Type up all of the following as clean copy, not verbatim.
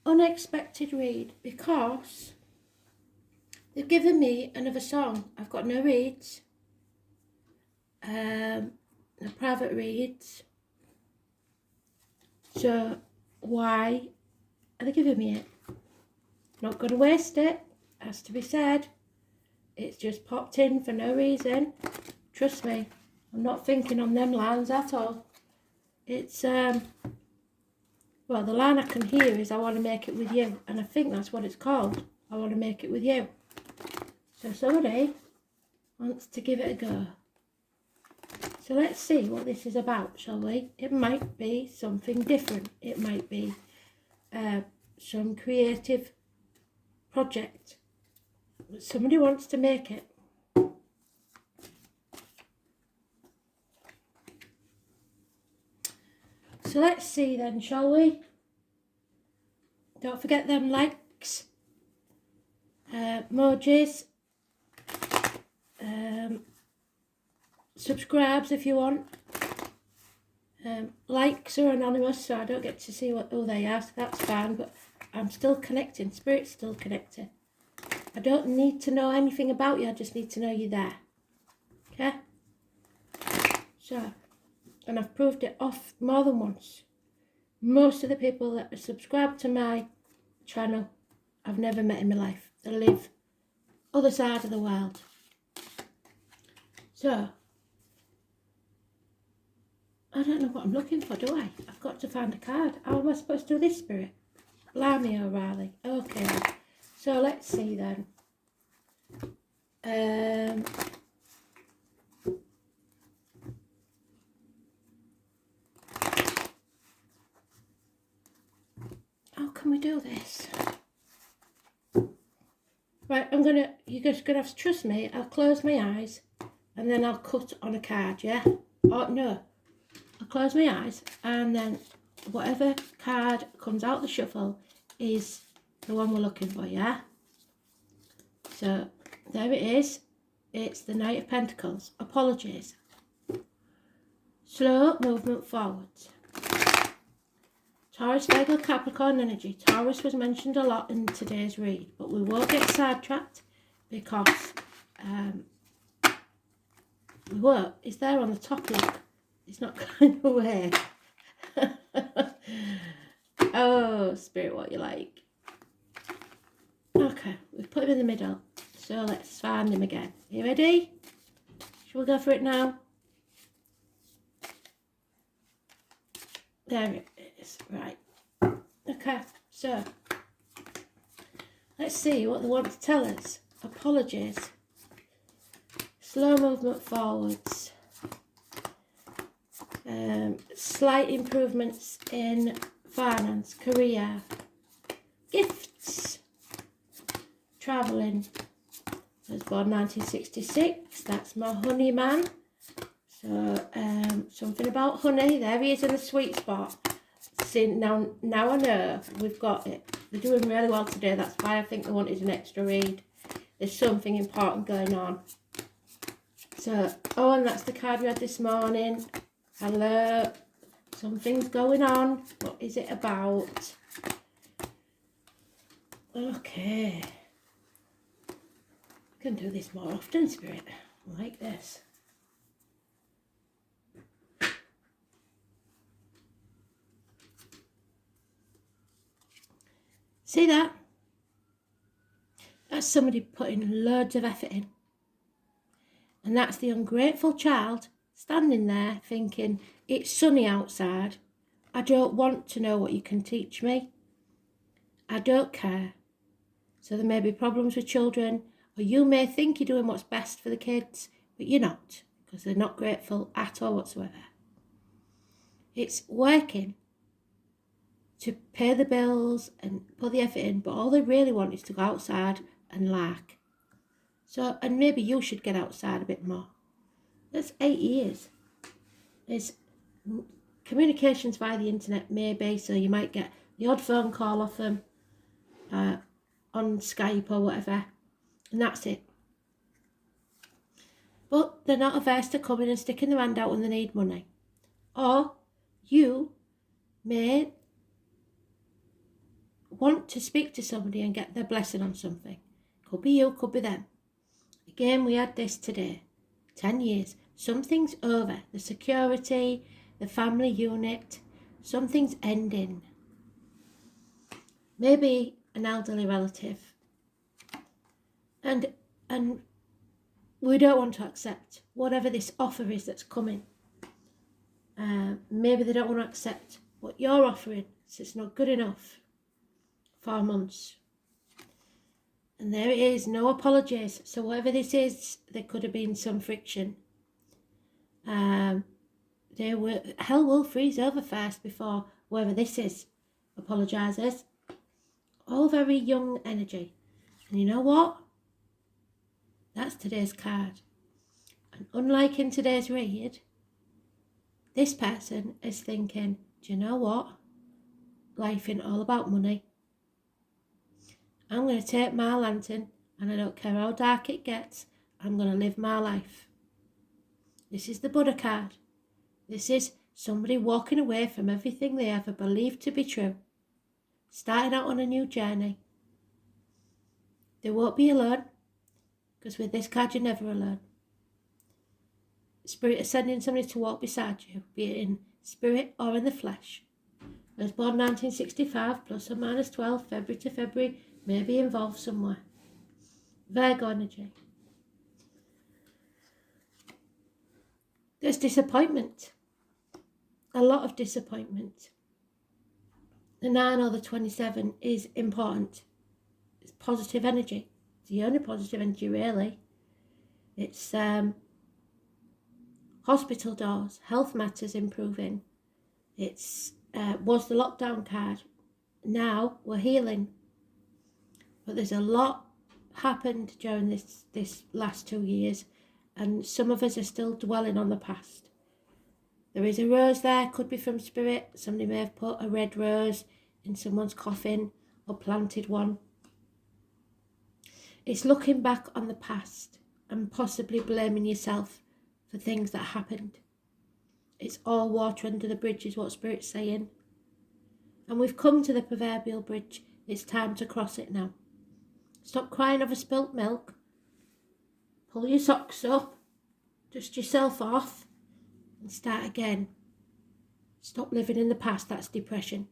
unexpected read because they've given me another song. I've got no reads, no private reads. So why are they giving me it? Not going to waste it, has to be said. It's just popped in for no reason. Trust me, I'm not thinking on them lines at all. It's, well, the line I can hear is I want to make it with you. And I think that's what it's called. I want to make it with you. So somebody wants to give it a go. So let's see what this is about, shall we? It might be something different. It might be some creative project. Somebody wants to make it. So let's see then, shall we? Don't forget them likes, emojis, subscribes if you want. Likes are anonymous, so I don't get to see who they are, so that's fine, but I'm still connecting. Spirit's still connected. I don't need to know anything about you, I just need to know you're there. Okay? So, and I've proved it off more than once. Most of the people that are subscribed to my channel, I've never met in my life. They live other side of the world. So, I don't know what I'm looking for, do I? I've got to find a card. How am I supposed to do this, Spirit? Blimey O'Reilly. Okay. So let's see then. How can we do this? Right, you're just gonna have to trust me. I'll close my eyes and then I'll cut on a card, yeah? Oh, no. I'll close my eyes and then whatever card comes out the shuffle is the one we're looking for, yeah? So, there it is. It's the Knight of Pentacles. Apologies. Slow movement forwards. Taurus, Virgo, Capricorn energy. Taurus was mentioned a lot in today's read, but we won't get sidetracked because we won't. It's there on the top, look. It's not going away. Oh, Spirit, what you like. Okay, we've put him in the middle. So let's find him again. You ready? Shall we go for it now? There it is. Right. Okay, so let's see what they want to tell us. Apologies. Slow movement forwards. Slight improvements in finance, career, gifts, travelling. I was born 1966. That's my honey man. So something about honey. There he is in the sweet spot. See, now I know we've got it. They're doing really well today. That's why I think they wanted an extra read. There's something important going on. So, oh, and that's the card we had this morning. Hello. Something's going on. What is it about? Okay. I can do this more often, Spirit. Like this. See that? That's somebody putting loads of effort in. And that's the ungrateful child standing there thinking, it's sunny outside. I don't want to know what you can teach me. I don't care. So there may be problems with children, or you may think you're doing what's best for the kids, but you're not, because they're not grateful at all whatsoever. It's working to pay the bills and put the effort in, but all they really want is to go outside and lark. So, and maybe you should get outside a bit more. That's 8 years. There's communications via the internet, maybe, so you might get the odd phone call off them on Skype or whatever, and that's it. But they're not averse to coming and sticking their hand out when they need money. Or you may want to speak to somebody and get their blessing on something. Could be you, could be them. Again, we had this today. 10 years. Something's over. The security, the family unit, something's ending. Maybe an elderly relative. And we don't want to accept whatever this offer is that's coming. Maybe they don't want to accept what you're offering, so it's not good enough. 4 months. And there it is, no apologies. So whatever this is, there could have been some friction. Hell will freeze over first before whoever this is apologises. All very young energy. And you know what? That's today's card. And unlike in today's read, this person is thinking, do you know what? Life ain't all about money. I'm going to take my lantern, and I don't care how dark it gets, I'm going to live my life. This is the Buddha card. This is somebody walking away from everything they ever believed to be true. Starting out on a new journey. They won't be alone, because with this card you're never alone. Spirit is sending somebody to walk beside you, be it in spirit or in the flesh. I was born 1965, plus or minus 12, February to February, may be involved somewhere. Virgo energy. There's disappointment. A lot of disappointment. The 9 or the 27 is important. It's positive energy. It's the only positive energy really. It's hospital doors, health matters improving. It's was the lockdown card. Now we're healing. But there's a lot happened during this last 2 years, and some of us are still dwelling on the past. There is a rose there, could be from spirit. Somebody may have put a red rose in someone's coffin or planted one. It's looking back on the past and possibly blaming yourself for things that happened. It's all water under the bridge is what Spirit's saying. And we've come to the proverbial bridge. It's time to cross it now. Stop crying over spilt milk. Pull your socks up. Dust yourself off. And start again. Stop living in the past. That's depression.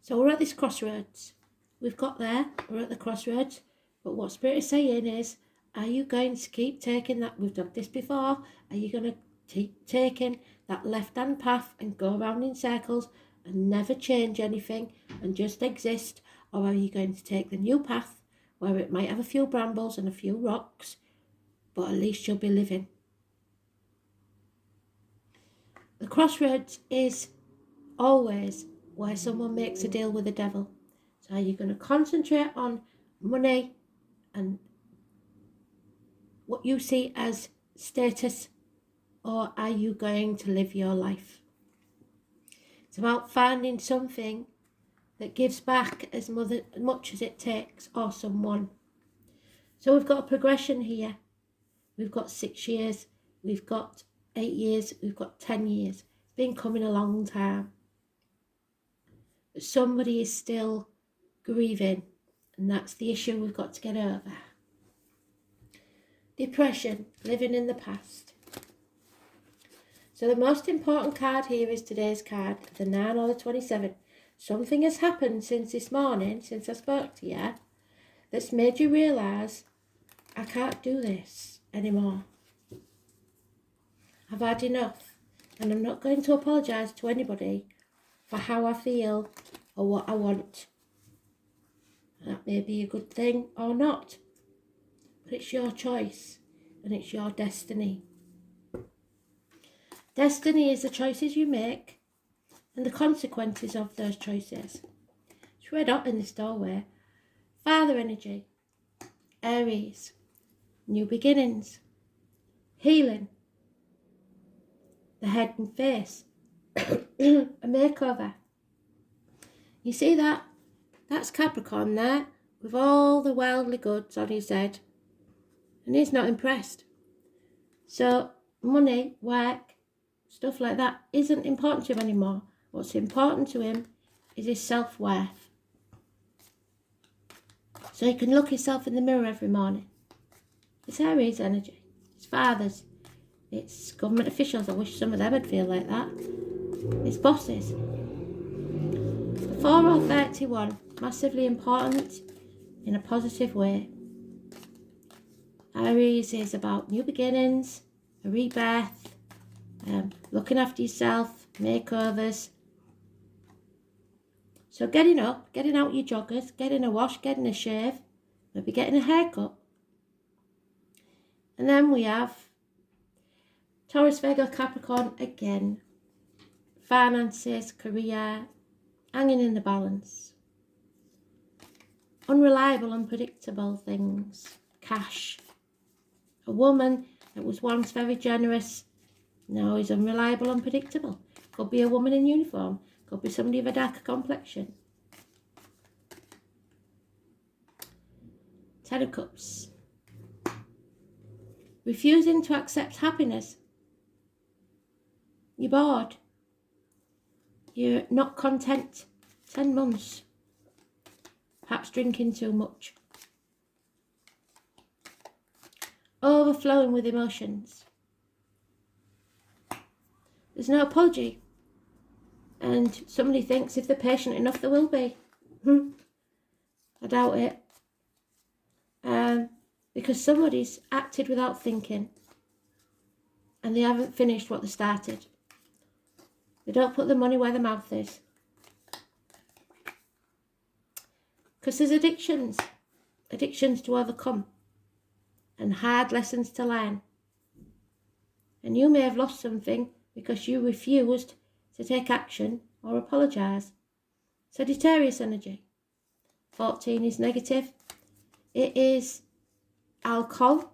So we're at this crossroads. We've got there. We're at the crossroads. But what Spirit is saying is, are you going to keep taking that? We've done this before. Are you going to keep taking that left-hand path and go around in circles and never change anything and just exist? Or are you going to take the new path where it might have a few brambles and a few rocks, but at least you'll be living? The crossroads is always where someone makes a deal with the devil. So are you going to concentrate on money and what you see as status, or are you going to live your life? It's about finding something that gives back as much as it takes, or someone. So we've got a progression here. We've got 6 years, we've got 8 years, we've got 10 years. It's been coming a long time. But somebody is still grieving, and that's the issue we've got to get over. Depression, living in the past. So the most important card here is today's card, the 9 or the 27. Something has happened since this morning, since I spoke to you, that's made you realise, I can't do this anymore. I've had enough, and I'm not going to apologise to anybody for how I feel or what I want. That may be a good thing or not, but it's your choice and it's your destiny. Destiny is the choices you make and the consequences of those choices. It's red hot in this doorway. Father energy, Aries, new beginnings, healing, the head and face, a makeover. You see that? That's Capricorn there, with all the worldly goods on his head. And he's not impressed. So money, work, stuff like that isn't important to him anymore. What's important to him is his self-worth. So he can look himself in the mirror every morning. It's Aries energy. It's fathers. It's government officials. I wish some of them would feel like that. It's bosses. The 4 or 31, massively important in a positive way. Aries is about new beginnings, a rebirth, looking after yourself, makeovers. So getting up, getting out your joggers, getting a wash, getting a shave, maybe getting a haircut. And then we have Taurus, Virgo, Capricorn again. Finances, career, hanging in the balance. Unreliable, unpredictable things. Cash. A woman that was once very generous now is unreliable, unpredictable. Could be a woman in uniform. Could be somebody of a darker complexion. 10 of Cups. Refusing to accept happiness. You're bored. You're not content. 10 months. Perhaps drinking too much. Overflowing with emotions. There's no apology. And somebody thinks if they're patient enough, there will be. I doubt it. Because somebody's acted without thinking. And they haven't finished what they started. They don't put the money where their mouth is. Because there's addictions. Addictions to overcome. And hard lessons to learn. And you may have lost something because you refused to take action or apologise. Sagittarius energy. 14 is negative. It is alcohol.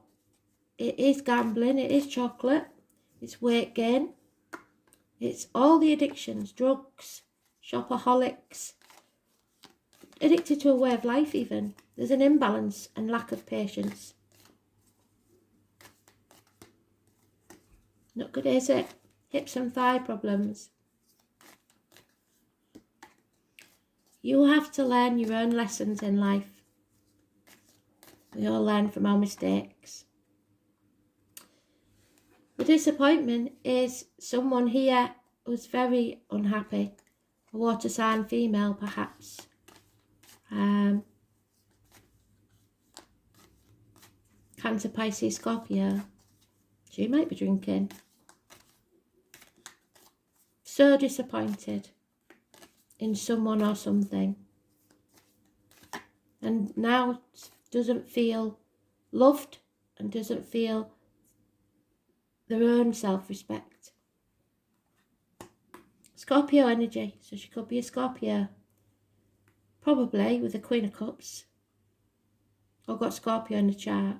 It is gambling. It is chocolate. It's weight gain. It's all the addictions. Drugs. Shopaholics. Addicted to a way of life even. There's an imbalance and lack of patience. Not good, is it? Hips and thigh problems. You have to learn your own lessons in life. We all learn from our mistakes. The disappointment is someone here who's very unhappy. A water sign female, perhaps. Cancer, Pisces, Scorpio. She might be drinking. So disappointed in someone or something. And now doesn't feel loved and doesn't feel their own self-respect. Scorpio energy, so she could be a Scorpio. Probably with the Queen of Cups. Or got Scorpio in the chart.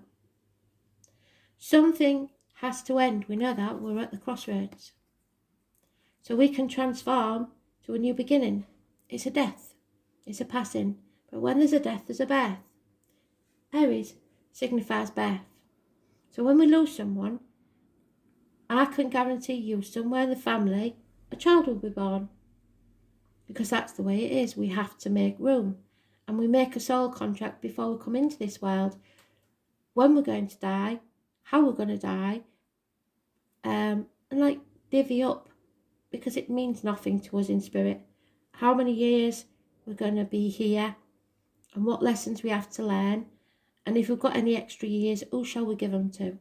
Something has to end, we know that, we're at the crossroads. So we can transform to a new beginning. It's a death, it's a passing. But when there's a death, there's a birth. Aries signifies birth. So when we lose someone, I can guarantee you somewhere in the family, a child will be born. Because that's the way it is. We have to make room. And we make a soul contract before we come into this world. When we're going to die, how we're going to die. And like divvy up. Because it means nothing to us in spirit. How many years we're going to be here. And what lessons we have to learn. And if we've got any extra years, who shall we give them to?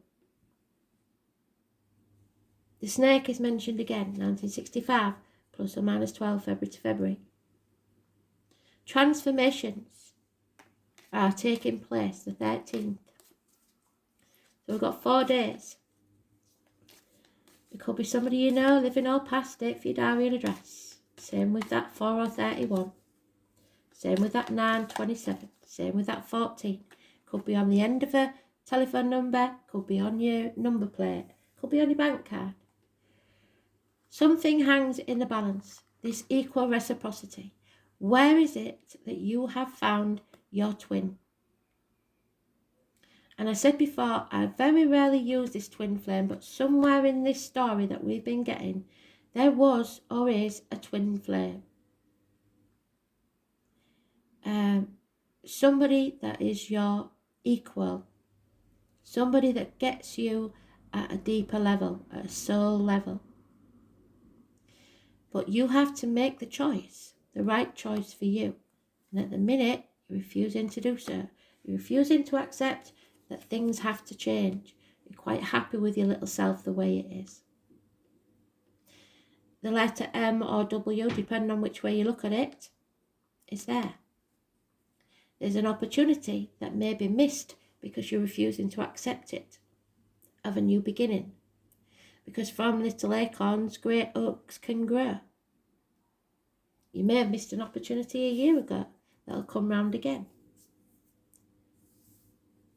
The snake is mentioned again, 1965, plus or minus 12 February to February. Transformations are taking place the 13th. So we've got 4 days. It could be somebody you know, living or past it for your diary and address. Same with that 4 or 31. Same with that 927. Same with that 14. Could be on the end of a telephone number. Could be on your number plate. Could be on your bank card. Something hangs in the balance. This equal reciprocity. Where is it that you have found your twin? And I said before, I very rarely use this twin flame, but somewhere in this story that we've been getting, there was or is a twin flame. somebody that is your equal, somebody that gets you at a deeper level, at a soul level. But you have to make the choice, the right choice for you. And at the minute, you're refusing to do so. You're refusing to accept that things have to change. You're quite happy with your little self the way it is. The letter M or W, depending on which way you look at it, is there. There's an opportunity that may be missed because you're refusing to accept it, of a new beginning. Because from little acorns, great oaks can grow. You may have missed an opportunity a year ago that'll come round again.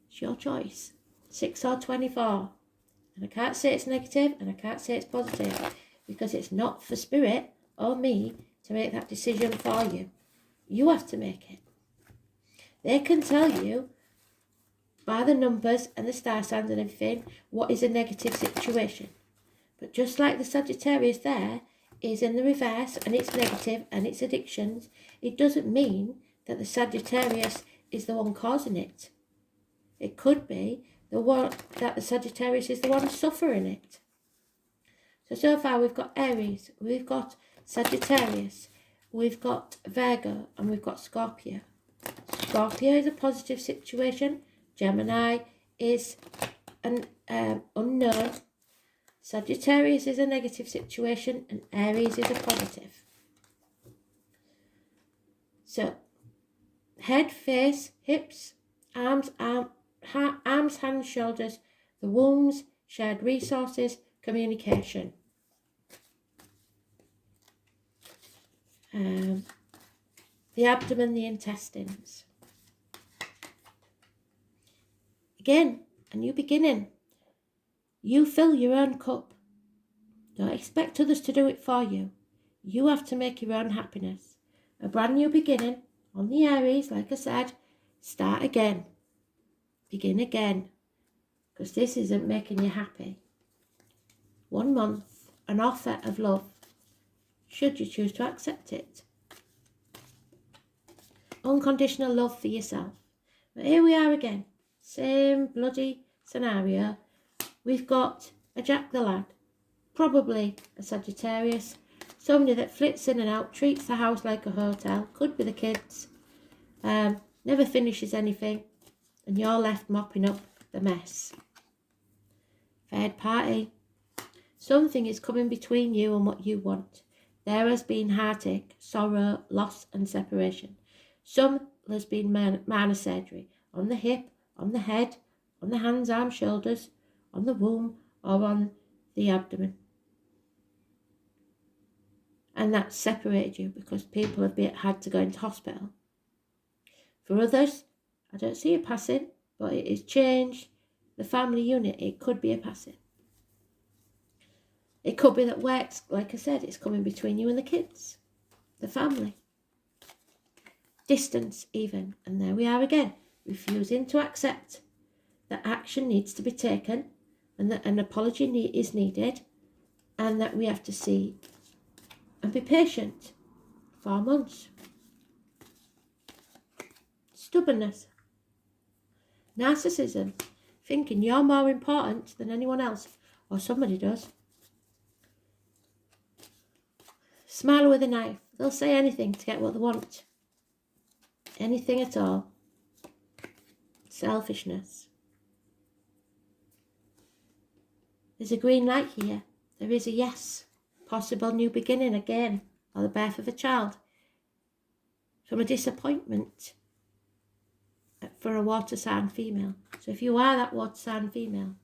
It's your choice. 6 or 24. And I can't say it's negative and I can't say it's positive, because it's not for spirit or me to make that decision for you. You have to make it. They can tell you by the numbers and the star signs and everything what is a negative situation. But just like the Sagittarius there is in the reverse and it's negative and it's addictions, it doesn't mean that the Sagittarius is the one causing it. It could be the one that the Sagittarius is the one suffering it. So far we've got Aries, we've got Sagittarius, we've got Virgo, and we've got Scorpio. Scorpio is a positive situation. Gemini is an unknown. Sagittarius is a negative situation, and Aries is a positive. So, head, face, hips, arms, hands, shoulders, the wombs, shared resources, communication. The abdomen, the intestines. Again, a new beginning. You fill your own cup. Don't expect others to do it for you. You have to make your own happiness. A brand new beginning on the Aries, like I said. Start again. Begin again. Because this isn't making you happy. 1 month, an offer of love. Should you choose to accept it. Unconditional love for yourself. But here we are again. Same bloody scenario. We've got a Jack the Lad. Probably a Sagittarius. Somebody that flits in and out, treats the house like a hotel. Could be the kids. Never finishes anything. And you're left mopping up the mess. Third party. Something is coming between you and what you want. There has been heartache, sorrow, loss and separation. Some there's been minor surgery on the hip, on the head, on the hands, arms, shoulders, on the womb or on the abdomen. And that separated you because people have had to go into hospital. For others, I don't see a passing, but it has changed the family unit. It could be a passing. It could be that work's, like I said, it's coming between you and the kids, the family. Distance even. And there we are again, refusing to accept that action needs to be taken and that an apology is needed and that we have to see and be patient. 4 months. Stubbornness. Narcissism. Thinking you're more important than anyone else, or somebody does. Smiler with a knife. They'll say anything to get what they want. Anything at all. Selfishness. There's a green light here. There is a yes. Possible new beginning again. Or the birth of a child. From a disappointment. For a water sign female. So if you are that water sign female,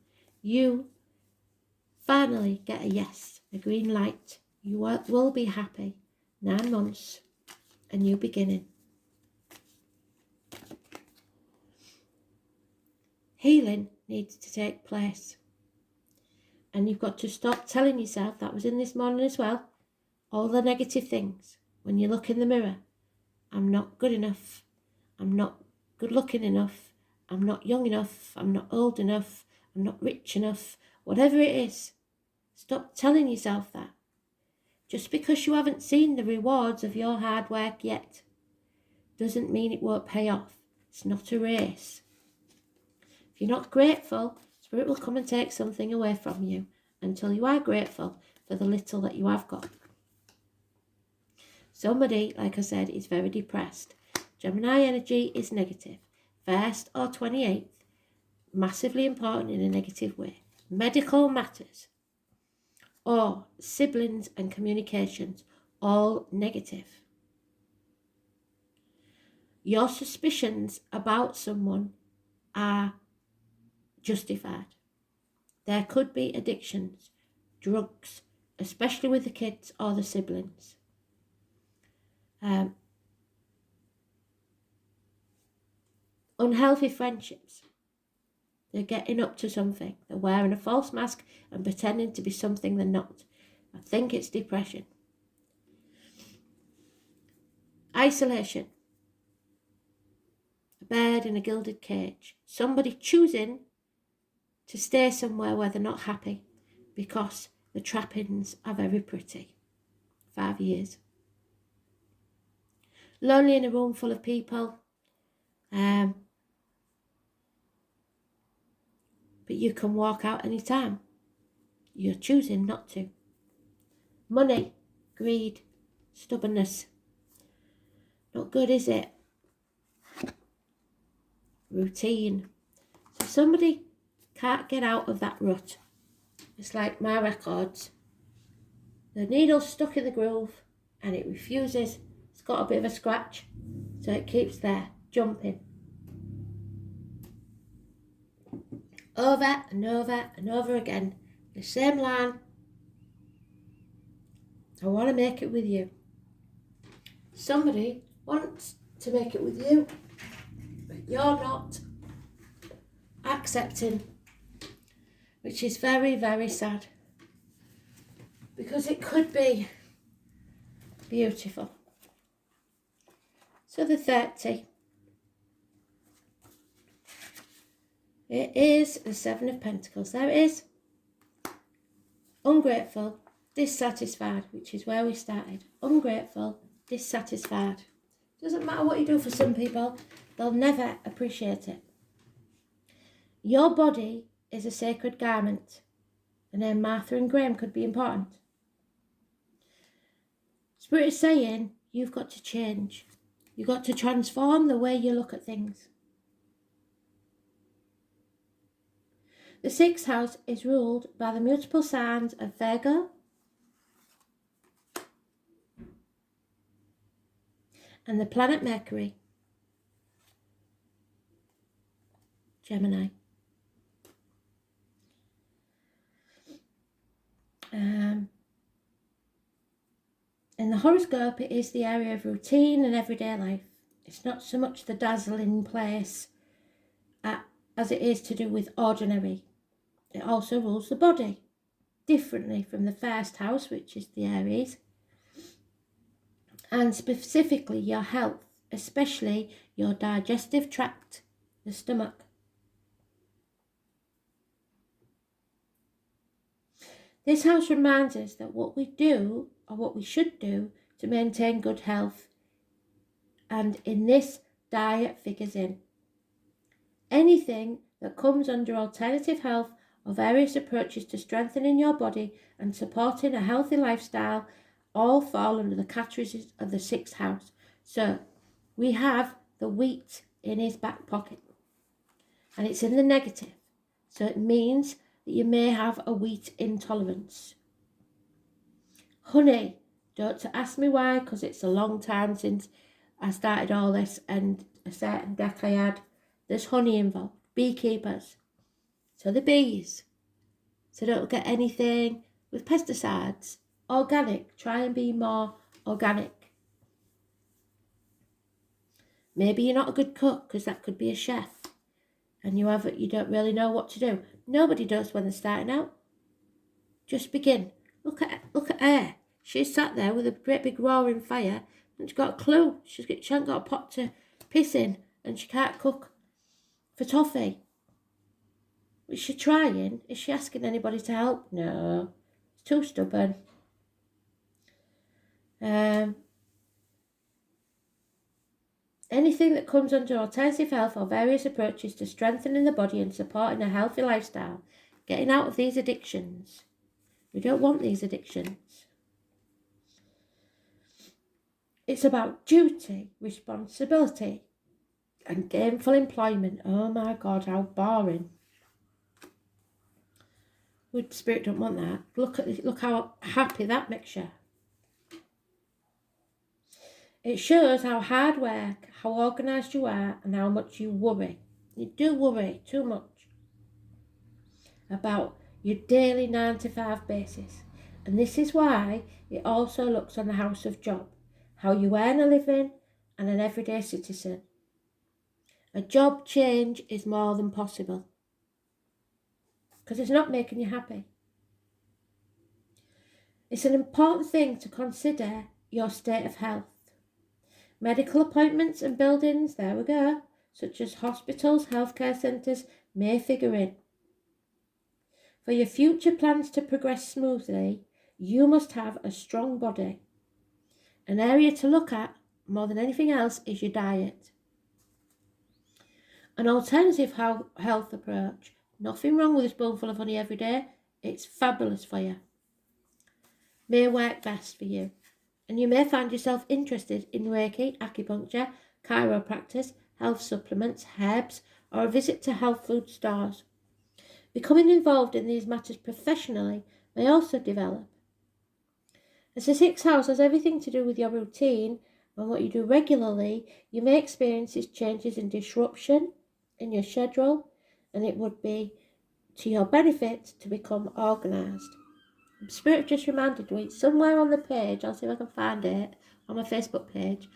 you finally get a yes. A green light. You will be happy. 9 months. A new beginning. Healing needs to take place. And you've got to stop telling yourself, that was in this morning as well, all the negative things. When you look in the mirror, I'm not good enough. I'm not good looking enough. I'm not young enough. I'm not old enough. I'm not rich enough. Whatever it is, stop telling yourself that. Just because you haven't seen the rewards of your hard work yet doesn't mean it won't pay off. It's not a race. If you're not grateful, Spirit will come and take something away from you until you are grateful for the little that you have got. Somebody, like I said, is very depressed. Gemini energy is negative. 1st or 28th, massively important in a negative way. Medical matters or siblings and communications, all negative. Your suspicions about someone are justified. There could be addictions, drugs, especially with the kids or the siblings. Unhealthy friendships. They're getting up to something. They're wearing a false mask and pretending to be something they're not. I think it's depression. Isolation. A bird in a gilded cage. Somebody choosing to stay somewhere where they're not happy because the trappings are very pretty. 5 years. Lonely in a room full of people. But you can walk out anytime. You're choosing not to. Money, greed, stubbornness. Not good, is it? Routine. So somebody can't get out of that rut. It's like my records. The needle's stuck in the groove and it refuses. It's got a bit of a scratch, so it keeps there, jumping. Over and over and over again. The same line. I want to make it with you. Somebody wants to make it with you, but you're not accepting, which is very, very sad, because it could be beautiful. So the 30. It is the 7 of Pentacles. There it is. Ungrateful, dissatisfied, which is where we started. Ungrateful, dissatisfied. Doesn't matter what you do for some people, they'll never appreciate it. Your body is a sacred garment. The name Martha and Graham could be important. Spirit is saying you've got to change. You've got to transform the way you look at things. The 6th house is ruled by the multiple signs of Virgo and the planet Mercury, Gemini. In the horoscope, it is the area of routine and everyday life. It's not so much the dazzling place as it is to do with ordinary. It also rules the body differently from the 1st house, which is the Aries, and specifically your health, especially your digestive tract, the stomach. This house reminds us that what we do, or what we should do, to maintain good health, and in this, diet figures in. Anything that comes under alternative health or various approaches to strengthening your body and supporting a healthy lifestyle all fall under the categories of the 6th house. So we have the wheat in his back pocket, and it's in the negative. So it means that you may have a wheat intolerance. Honey, don't ask me why, because it's a long time since I started all this, and a certain deck I had, there's honey involved. Beekeepers. So the bees. So don't get anything with pesticides. Organic. Try and be more organic. Maybe you're not a good cook, because that could be a chef, and you don't really know what to do. Nobody does when they're starting out. Just begin. Look at her. She's sat there with a great big roaring fire, and she's got a clue. She hasn't got a pot to piss in, and she can't cook for toffee. Is she trying? Is she asking anybody to help? No. It's too stubborn. Anything that comes under alternative health or various approaches to strengthening the body and supporting a healthy lifestyle, getting out of these addictions. We don't want these addictions. It's about duty, responsibility, and gainful employment. Oh my God, how boring. Good Spirit don't want that. Look how happy that makes you. It shows how hard work, how organised you are, and how much you worry. You do worry too much about your daily 9 to 5 basis. And this is why it also looks on the house of job, how you earn a living and an everyday citizen. A job change is more than possible because it's not making you happy. It's an important thing to consider your state of health. Medical appointments and buildings, there we go, such as hospitals, healthcare centres, may figure in. For your future plans to progress smoothly, you must have a strong body. An area to look at, more than anything else, is your diet. An alternative health approach, nothing wrong with a spoonful of honey every day, it's fabulous for you, may work best for you. And you may find yourself interested in Reiki, acupuncture, chiropractic, health supplements, herbs, or a visit to health food stores. Becoming involved in these matters professionally may also develop. As the 6th house has everything to do with your routine and what you do regularly, you may experience these changes and disruption in your schedule, and it would be to your benefit to become organised. Spirit just reminded me, somewhere on the page, I'll see if I can find it, on my Facebook page,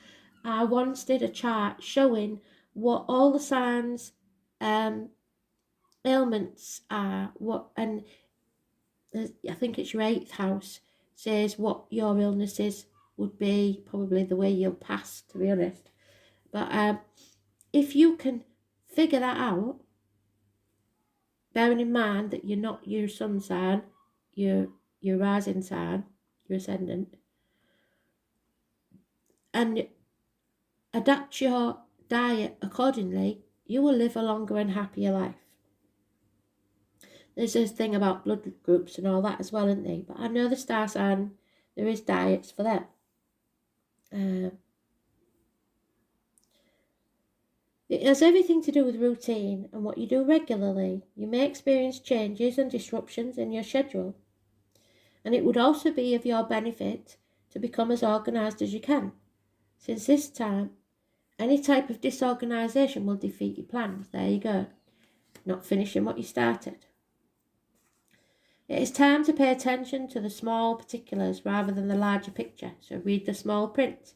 I once did a chart showing what all the signs, ailments are, and I think it's your 8th house, says what your illnesses would be, probably the way you'll pass, to be honest. But if you can figure that out, bearing in mind that you're not your sun sign, your rising sign, your ascendant, and adapt your diet accordingly, you will live a longer and happier life. There's this thing about blood groups and all that as well, isn't there? But I know the star sign, there is diets for them. It has everything to do with routine and what you do regularly. You may experience changes and disruptions in your schedule. And it would also be of your benefit to become as organised as you can, since this time, any type of disorganisation will defeat your plans. There you go. Not finishing what you started. It is time to pay attention to the small particulars rather than the larger picture, so read the small print.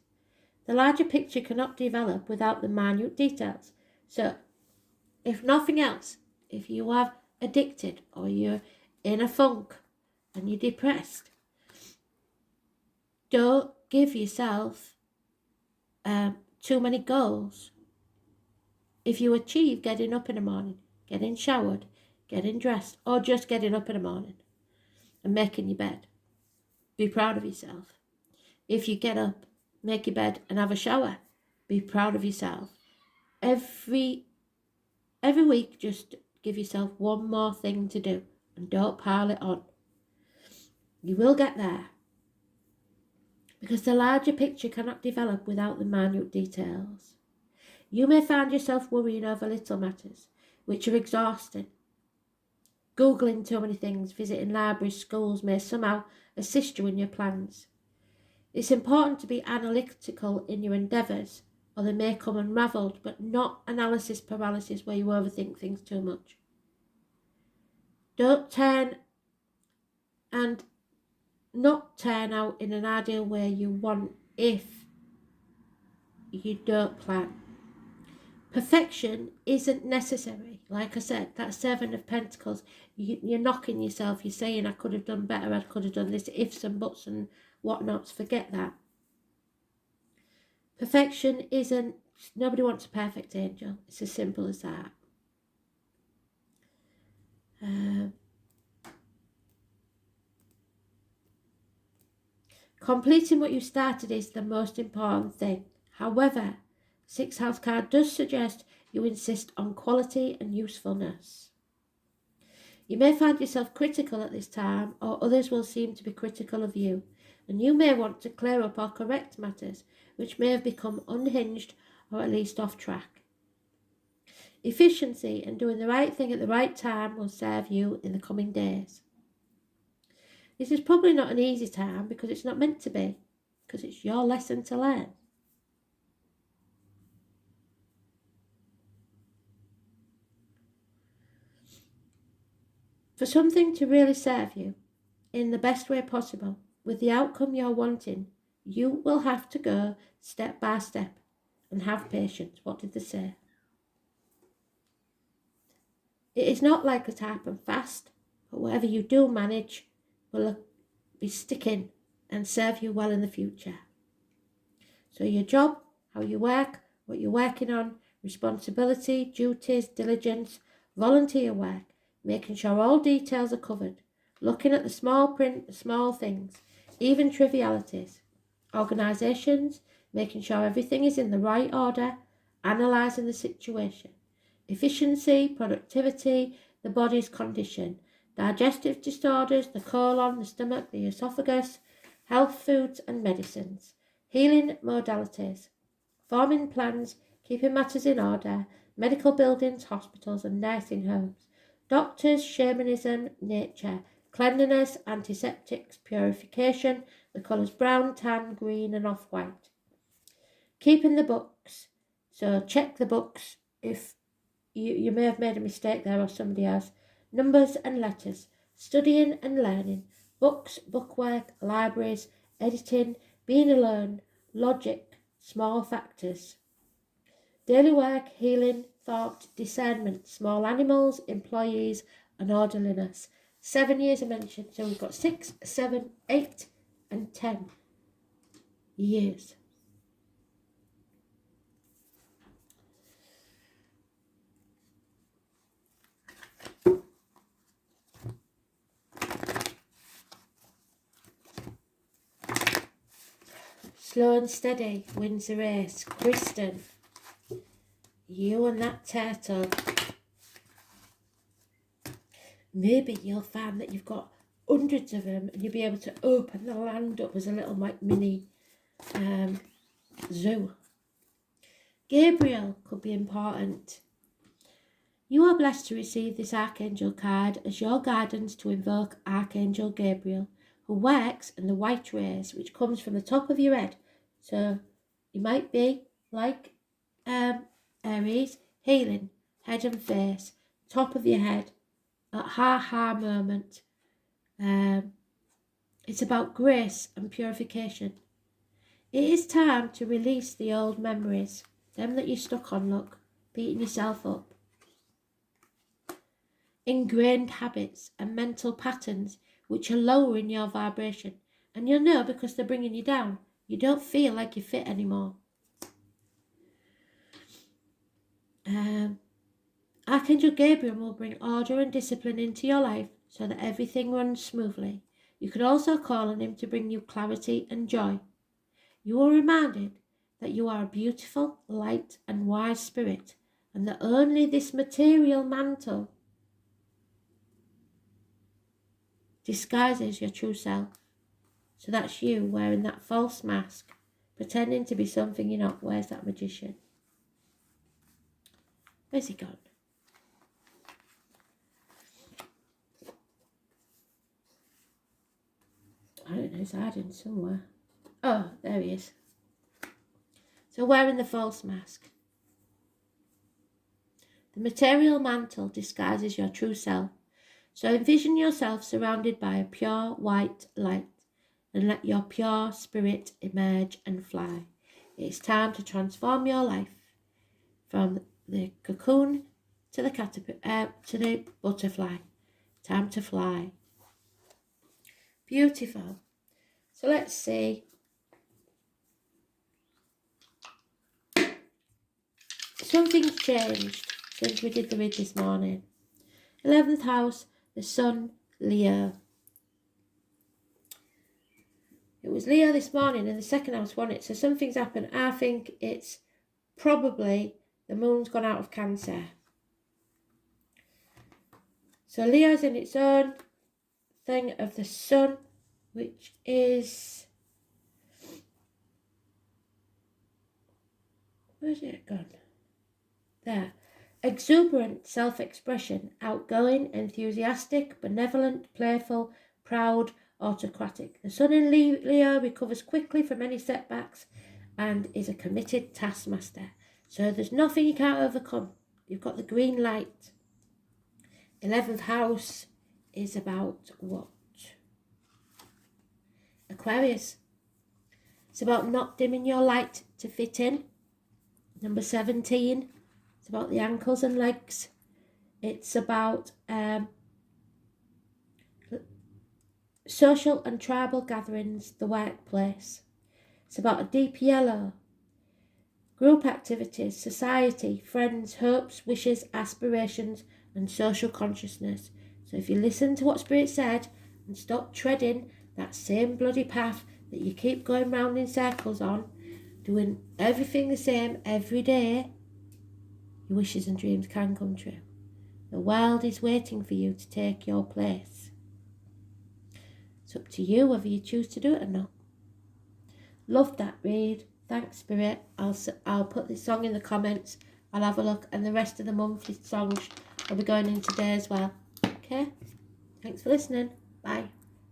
The larger picture cannot develop without the minute details. So, if nothing else, if you are addicted or you're in a funk and you're depressed, don't give yourself too many goals. If you achieve getting up in the morning, getting showered, getting dressed, or just getting up in the morning and making your bed, be proud of yourself. If you get up, make your bed and have a shower, be proud of yourself. Every week, just give yourself one more thing to do and don't pile it on. You will get there, because the larger picture cannot develop without the minute details. You may find yourself worrying over little matters, which are exhausting. Googling too many things, visiting libraries, schools may somehow assist you in your plans. It's important to be analytical in your endeavours, or they may come unravelled, but not analysis paralysis where you overthink things too much. Don't turn out in an ideal way you want if you don't plan. Perfection isn't necessary. Like I said, that 7 of Pentacles, you're knocking yourself, you're saying I could have done better, I could have done this, ifs and buts and whatnots, forget that. Perfection isn't, nobody wants a perfect angel. It's as simple as that. Completing what you started is the most important thing. However, Sixth house card does suggest you insist on quality and usefulness. You may find yourself critical at this time, or others will seem to be critical of you, and you may want to clear up or correct matters which may have become unhinged or at least off track. Efficiency and doing the right thing at the right time will serve you in the coming days. This is probably not an easy time because it's not meant to be, because it's your lesson to learn. For something to really serve you in the best way possible, with the outcome you're wanting, you will have to go step by step and have patience. What did they say? It is not likely to happen fast, but whatever you do manage will be sticking and serve you well in the future. So your job, how you work, what you're working on, responsibility, duties, diligence, volunteer work, making sure all details are covered, looking at the small print, the small things, even trivialities, organisations, making sure everything is in the right order, analysing the situation, efficiency, productivity, the body's condition, digestive disorders, the colon, the stomach, the esophagus, health foods and medicines, healing modalities, forming plans, keeping matters in order, medical buildings, hospitals and nursing homes, doctors, shamanism, nature, cleanliness, antiseptics, purification, the colours brown, tan, green and off-white. Keeping the books, so check the books if you may have made a mistake there or somebody else. Numbers and letters, studying and learning, books, bookwork, libraries, editing, being alone, logic, small factors. Daily work, healing, thought, discernment, small animals, employees and orderliness. 7 years are mentioned, so we've got 6, 7, 8 and 10 years. Slow and steady wins the race. Kristen, you and that turtle. Maybe you'll find that you've got hundreds of them and you'll be able to open the land up as a little like mini zoo. Gabriel could be important. You are blessed to receive this Archangel card as your guidance to invoke Archangel Gabriel, who works in the white rays, which comes from the top of your head. So you might be like Aries, healing, head and face, top of your head, that ha-ha moment. It's about grace and purification. It is time to release the old memories, them that you're stuck on, look, beating yourself up. Ingrained habits and mental patterns which are lowering your vibration. And you'll know because they're bringing you down. You don't feel like you're fit anymore. Archangel Gabriel will bring order and discipline into your life so that everything runs smoothly. You could also call on him to bring you clarity and joy. You are reminded that you are a beautiful, light and wise spirit, and that only this material mantle disguises your true self. So that's you wearing that false mask, pretending to be something you're not. Where's that magician? Where's he gone? I don't know, he's hiding somewhere. Oh, there he is. So wearing the false mask. The material mantle disguises your true self. So envision yourself surrounded by a pure white light and let your pure spirit emerge and fly. It's time to transform your life from the cocoon to the caterpillar, to the butterfly. Time to fly. Beautiful. So let's see. Something's changed since we did the read this morning. 11th house, the sun, Leo. It was Leo this morning and the second house won it. So something's happened. I think it's probably the moon's gone out of Cancer. So Leo's in its own thing of the sun, which is, where's it gone? There. Exuberant self-expression, outgoing, enthusiastic, benevolent, playful, proud, autocratic. The sun in Leo recovers quickly from any setbacks and is a committed taskmaster. So there's nothing you can't overcome. You've got the green light. 11th house is about what? Aquarius. It's about not dimming your light to fit in. Number 17. It's about the ankles and legs. It's about social and tribal gatherings, the workplace. It's about a deep yellow. Group activities, society, friends, hopes, wishes, aspirations, and social consciousness. So if you listen to what Spirit said and stop treading that same bloody path that you keep going round in circles on, doing everything the same every day, your wishes and dreams can come true. The world is waiting for you to take your place. It's up to you whether you choose to do it or not. Love that read. Thanks, Spirit. I'll put this song in the comments. I'll have a look, and the rest of the monthly songs will be going in today as well. Okay? Thanks for listening. Bye.